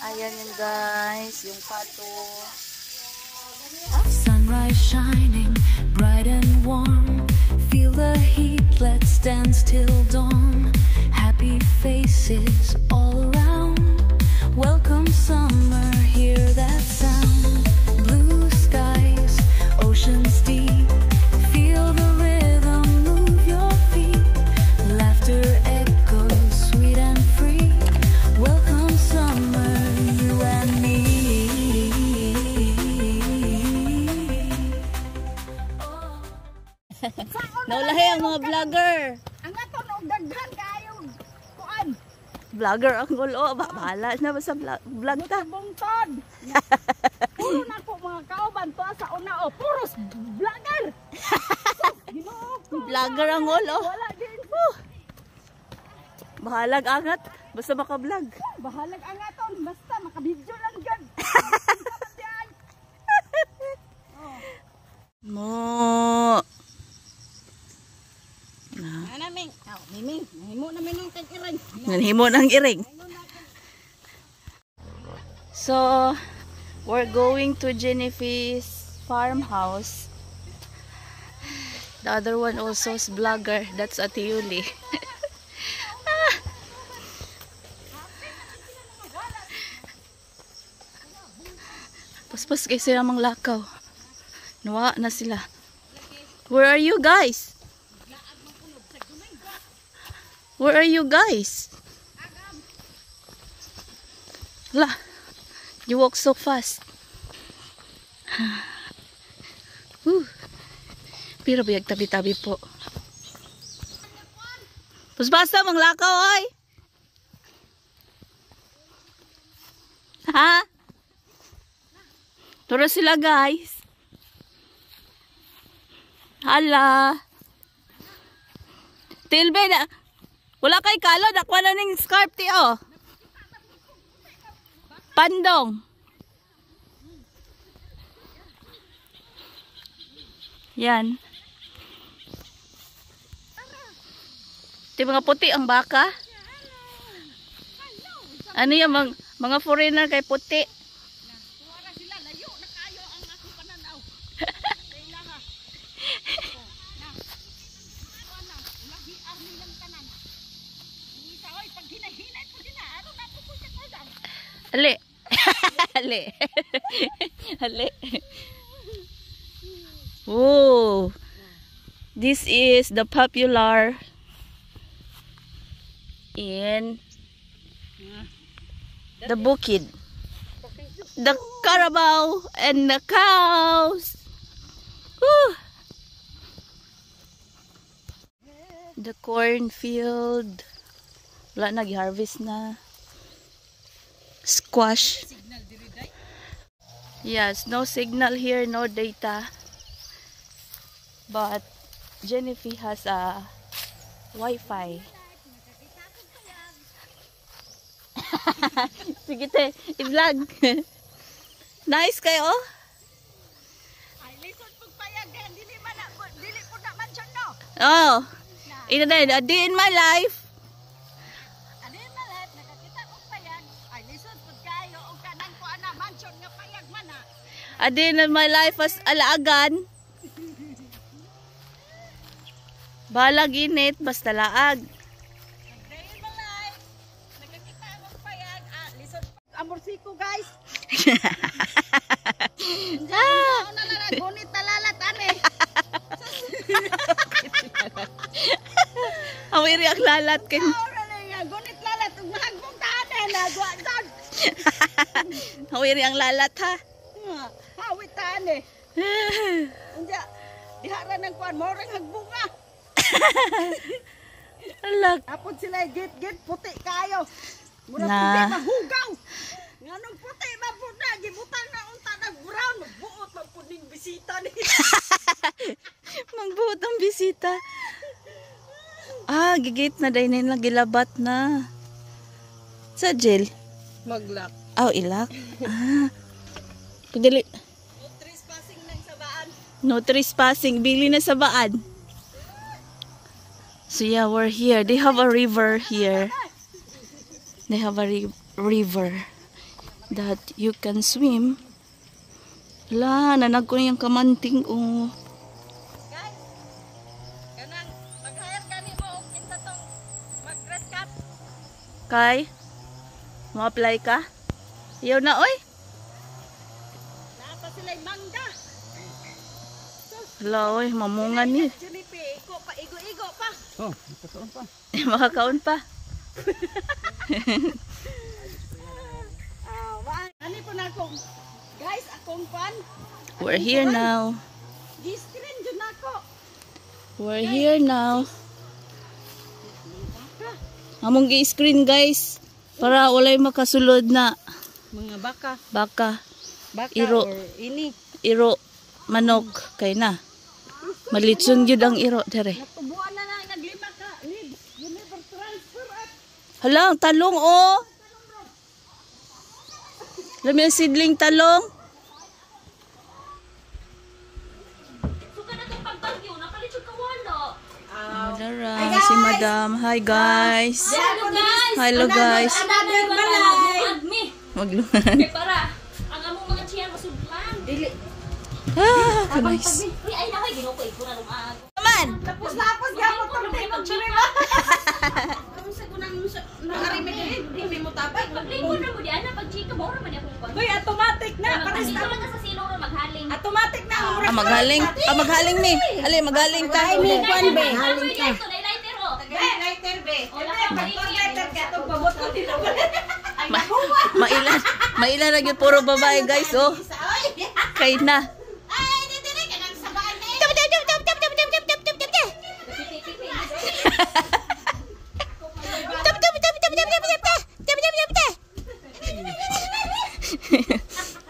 Ayan yun guys, yung pato. Sunrise shining bright and warm. Feel the heat, let's dance till dawn. Happy faces all around. Welcome summer, hear that sound. Blue skies, oceans deep. Feel the rhythm, move your feet. Laughter echoes sweet and free. Welcome summer, you and me. Naulahi ang mga vlogger. Ang ato no daghan kayo. Kuan. Vlogger ang gulo. Bahala na ba sa vlog ta? Bungtod. Puro na ko mga kauban to sa una o puros vlogger. Vlogger ang gulo. Wala din. Bahalag angat. Basta maka-vlog. Bahalag ang aton basta maka-video lang gyud. Mo. Naming, miming, nahimo na minong tag-iring. Nanhimo ng iring. So, we're going to Jennifer's farmhouse. The other one also is vlogger. That's Ate Yuli. Paspas kayo sila mang lakaw. Nawa na sila. Where are you guys? Where are you guys? La, you walk so fast. Pero biyag tabi-tabi po. Pusbasa mang lakaw oy. Ha? Turo sila guys. Hala. Tilbe na. Wala kay kalo, nakwa na ning scarf ti oh. Pandong. Yan. Ti mga puti ang baka. Ano yung mga foreigner kay puti? Ali. Ali. Ali. Oh. This is the popular in the Bukid. The Carabao and the cows. Woo. The cornfield. Wala nag-harvest na. Squash. Yes, no signal here, no data. But Jennifer has a Wi-Fi. Sige te, i-vlog. Nice kayo. Ay lisod pug payag dili po na mansion no. Oh. Ito din, a day in my life. A day in my life as alaagan. Balag init, basta laag. Amorsiko guys. Gunit talalat ane. Awiri ang lalat kin. Gunit lalat ug mahagbong taane na duan. Awiri ang lalat ha. Hawit taane. Unja dihara nang kuan mo rang hagbunga. Alag. Apod sila git puti kayo. Mura Na. puti mahugaw. Nganong puti mapud na gibutang na unta nag brown magbuot magpud ning bisita ni. Magbuot ang bisita. Ah, gigit na dahil nila gilabat na. Sa jail? Maglak. Oh, ilak. Ah. Pagdali. No trespassing nang sabaan. No trespassing. Bili na sa baan. So yeah, we're here. They have a river here. They have a river. that you can swim. Wala, nanag ko na yung kamanting. Oh. Guys, kanang mag-hire gani mo og kinsa tong mag-red cap. Kay, mo-apply ka? Ayaw na, oy. Napa sila mangga. Hala, oy, mamungan ni. Junipi, iko pa igo-igo pa. Oh, makakaon pa. Makakaon pa. Ani po na akong guys, akong fan. We're here now. Gi-screen jud nako. We're here now. Among gi-screen guys. Para walay makasulod na Mga baka. baka, Baka Iro. or ini. iro, manok. Kay na. Malitsyon yun ang iro, dere. Natubuan na naglima ka. Need univer transfer at Hala, ang talong oh. Alam mo yung sidling talong? Dara, si Madam. Hi guys. Hello guys. Maglungan. Para ang among mga tiyan masudlan. Dili. Ah, nice. Ay na koy ginukoy ko na lumag. Naman. lapos gamot tong tingog juniba. Ang sagunang nakarimi dili mo tabay. Paglingon na mo di ana pag chika mo ra man akong pag. Boy, automatic na. Pares Dito na. lang ka sa silong ra maghaling. Automatic na. Maghaling mi. Ali, magaling ka. Haling ka. Lighter ho. Lighter be. Wala Wala ka ka lighter ka tong babot ko dito. Mailan na yun, puro babae guys, oh. Kay na. Ay, dili ka nang sabaan eh.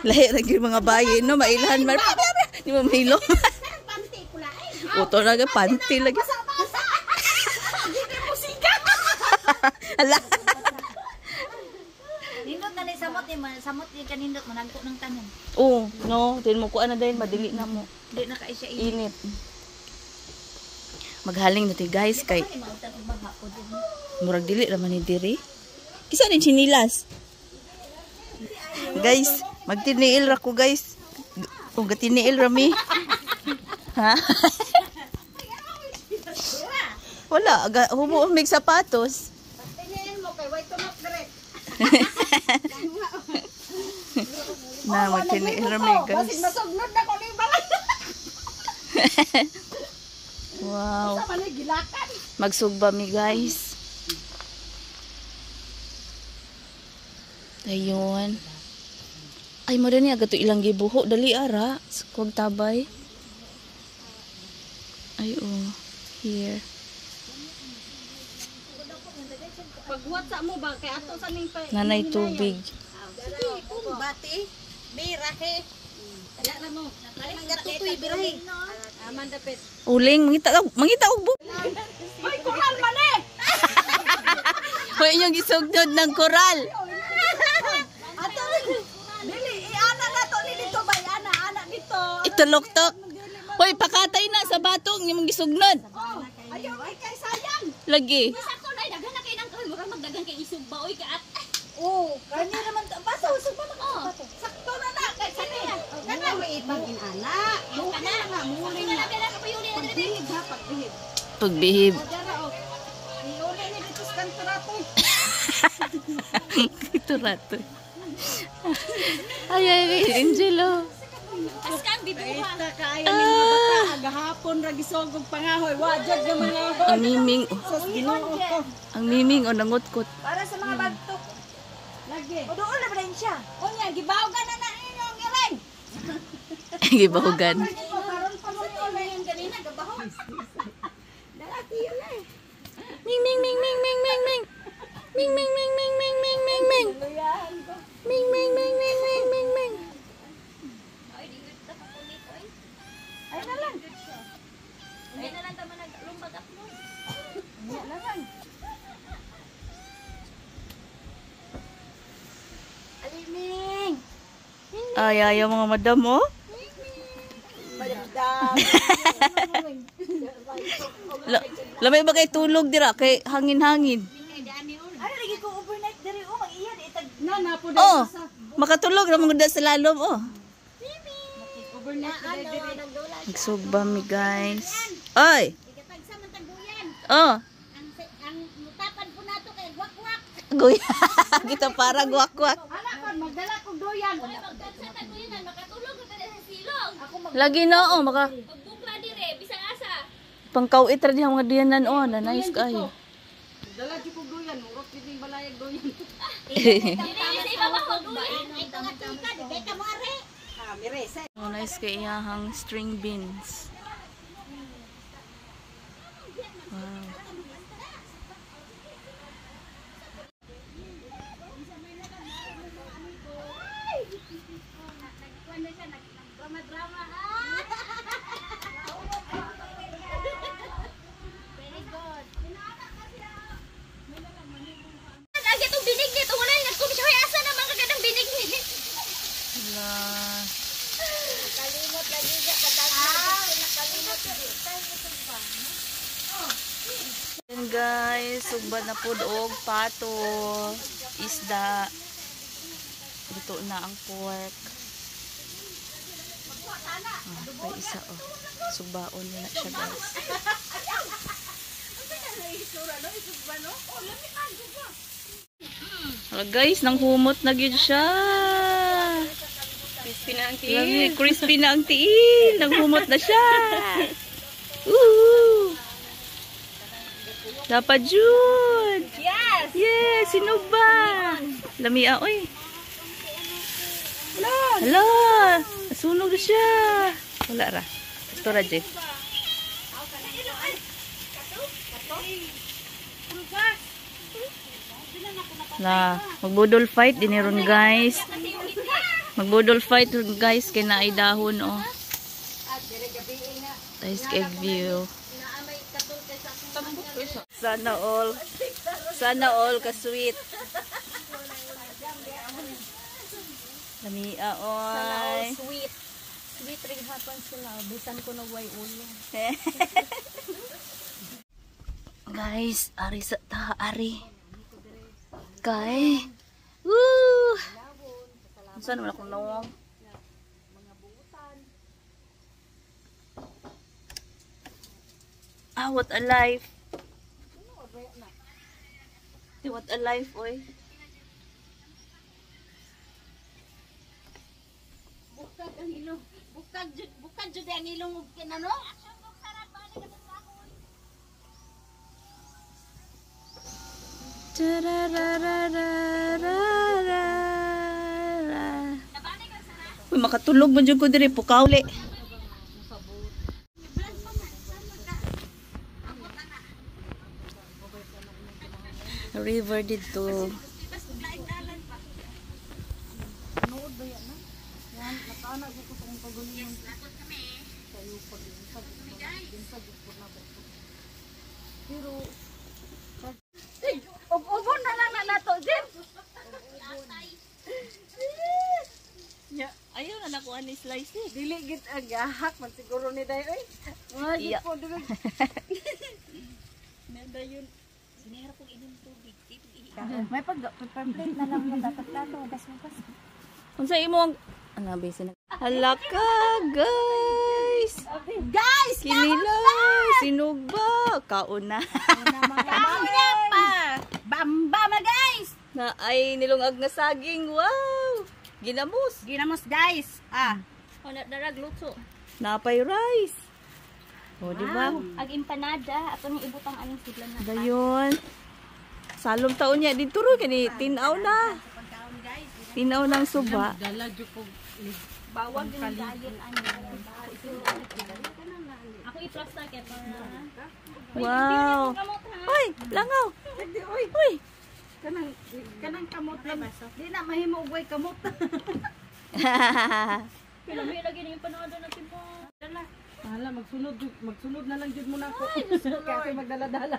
Lahi na yung mga bayi, no? Mailan man. Di mo mahilo. Panty pula eh. Uto na ka, panty lagi. Basa. Dili mo sigat. Hala. Nindot na ni samot ni kanindot managko ng tanan. Oh, no. Din mo kuan na din, madili na mo. Di na ka siya Init. Maghaling natin guys, kay mautan og baha ko din. murag dili raman ni diri. Kisa ni chinilas. Guys, magtiniil ra ko guys. O gatiniil ra mi. Ha? Wala, hubo mig sapatos. Tingin mo kay white tomat direct. Na magtiniil ra mi guys. Basig masugnod na ko ni balay. Wow. Sa man gilakan. Magsugba mi guys. Ayun. Ay mo ni agato ilang gibuho dali ara. Kuwag tabay. Ay oh. Here. Pagbuhat sa mo ba kay ato sa ning pa. Nanay tubig. Bati. Birahe. Wala na mo. Mangatutoy birahe. Aman dapit. Uling mangita og bu. Hoy, kural man eh. Hoy inyong gisugnod ng koral. Ato dili ana na to dito bay ana dito. Itulok-tok. Hoy pakatay na sa batong imong gisugnod. Ayaw kay sayang. Lagi. Sakto na daghan na kay nang murag magdagan kay isog ba oy ka at. Oh, kani naman basta usog pa man. Sakto na kay sayang. Kana maitang inana. Kana nga muling Kaya kailan ka pa yun ni pagbihib ha pagbihib. Pagbihib. Dara o. Iuna ni dito sa kantrato. Ito rato. Ay, Angelo. Askang biduha. Ita kaayo ni mga bata agahapon ra gisogog pangahoy. Wajad nga mga Ang miming, oh. sos Ginoo ko. Ang miming, oh, nangutkot. Para sa mga bagtok. Lagi. O doon na ba rin siya? O niya, gibawgan na inyong iring. Gibahugan. Karon pa mo yung ganina, gabahon. Dati yun eh. Ming, ming, ming, ming, ming, ming, ming. Ming, ming, ming, ming, ming, ming, ming, ming. Ming, ming, ming, ming, ming, ming, ming. Ay na lang. Ay na lang tama naglumbag upload. Ay na lang. Aliming. Ay, ayaw mga madam, oh. Madam. Lamay ba kay tulog dira? Kay hangin-hangin. Ano lagi ko overnight diri o mag-iya di itag na po Oh, makatulog na mga sa lalom, oh. Nagsugba mi, guys. Oy! Oh! Ang mutapan po nato kay gwak-gwak. Guya. Kita para guwak-guwak. Hala kon magdala kog doyan. Magdansa ta ko yan, makatulog ka sa silong. Lagi na, oh. Maka Magbukla dire, bisang asa. pangkawit ra diha mga diyanan, oh. Na nice kayo. Dala di kog doyan, urot kining balayag doyan. Dire sa ibabaw ko duyan. Ay to nga tika, di kay ka mo are. Ah, mirese. Oh, nice kay iyahang string beans. Wow. Lagi itong binig nito. Wala yung nagkumis. Hoy, asa na mga kagandang binig ni. Wala. Kalimot lagi siya kadagdag. Nakalimot Yan guys, sugba na po og pato, isda. Luto na ang pork. Pa isa, oh. Sugbaon niya na siya, guys. Guys, nang humot na gyud siya. Crispy na ang tiin. Crispy na ang tiin. Nang humot na siya. Woo! Dapat jud. Yes. Yes, sino ba? Lamia, oy. Hala. Nasunog na siya. Wala ra. Ito ra, Jeff. La, magbudol fight din ron, guys. Magbudol fight guys, kay naay dahon, oh. Nice egg view. Sana all ka sweet. Lamia, oy. Sweet. Sweet ring hapon sila. Bisan ko nagway ulo. Guys, ari sa ari. Kay. Woo! Saan naman akong nawang? Ah, what a life. What a life, oy. Bukag ang ilong. Bukag jud ang ilong ug kinano? Uy, makatulog mo dyan ko diri, pukawli. River dito. Ubon na lang na nato, Jim. Ayaw na nakuha ni slice eh. Dili gid agahak man siguro ni day oy. Mga Iya. po dili. May pag-plate na lang mo dapat plato gas-gas. Unsa imo ang base na. Hala ka, guys. Guys, Kinila, sinugba, kauna. kaya pa. Bamba ma guys. Na ay nilungag na saging. Wow! Ginamos. Ginamos guys. Ah, O, darag luto. Napay rice. O, di ba? Ag empanada. Ato nang ibutang aning sidlan na. Dayon. Salong taon niya dito ro kani tinaw na. Tinaw ng suba. bawag din ang diet ano. Ako i-trust na kaya para. Wow. Oy, langaw. Uy. Kanang kamot lang. Di na mahimo ugway kamot. Pila may lagi na yung panada natin po. Hala, magsunod na lang jud mo na ako. Kasi magdala-dala.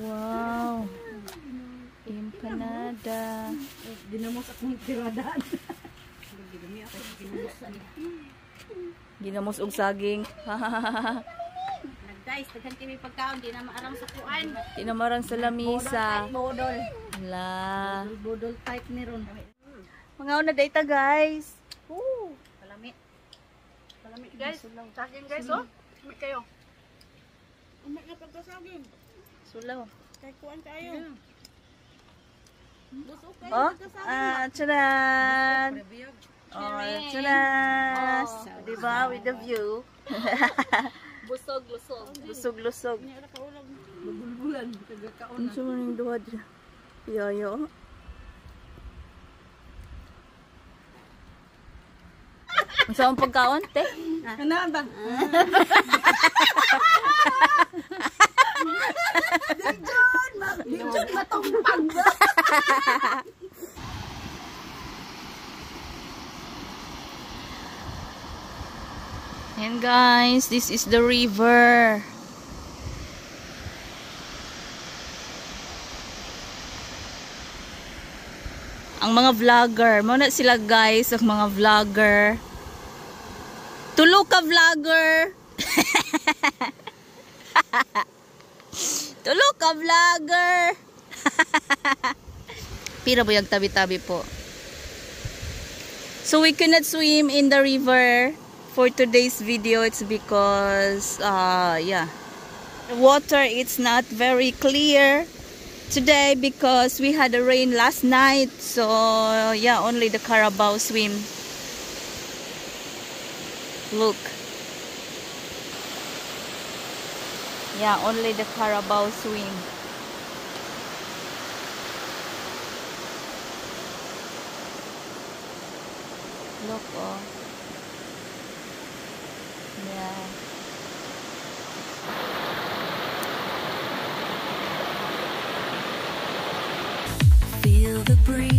Wow. Empanada. Ginamos akong tiradaan. Ginamos og saging. Guys, daghan kami pagkaon, di na maarang sa kuan. Tinamarang sa lamisa. Bodol. La. Bodol type ni ron. Mga una data guys. Palami. Palami Guys, saging guys, oh. May kayo. Umak na pagkasagin. Sulaw. Kay kuan kayo. Busog kayo Oh, pagkasagin. tcharan! Oh, tcharan! Diba? With the view. Busog, lusog. Lusog-lusog. Nya ra kaulag. Bulbulan taga kaon. Ano sa maning duha dyan? Yayo. Ang saan pagkaon, te? Ano ba? Dijon matumpag ba? Ayan guys, this is the river. Ang mga vlogger, muna sila guys, ang mga vlogger. Tulo ka vlogger. Tulo ka vlogger. Pira buyag tabi-tabi po. So we cannot swim in the river for today's video. It's because yeah, the water it's not very clear today because we had a rain last night. So yeah, only the Carabao swim. Look. Yeah, only the Carabao swim. Look, oh. Yeah. Feel the breeze.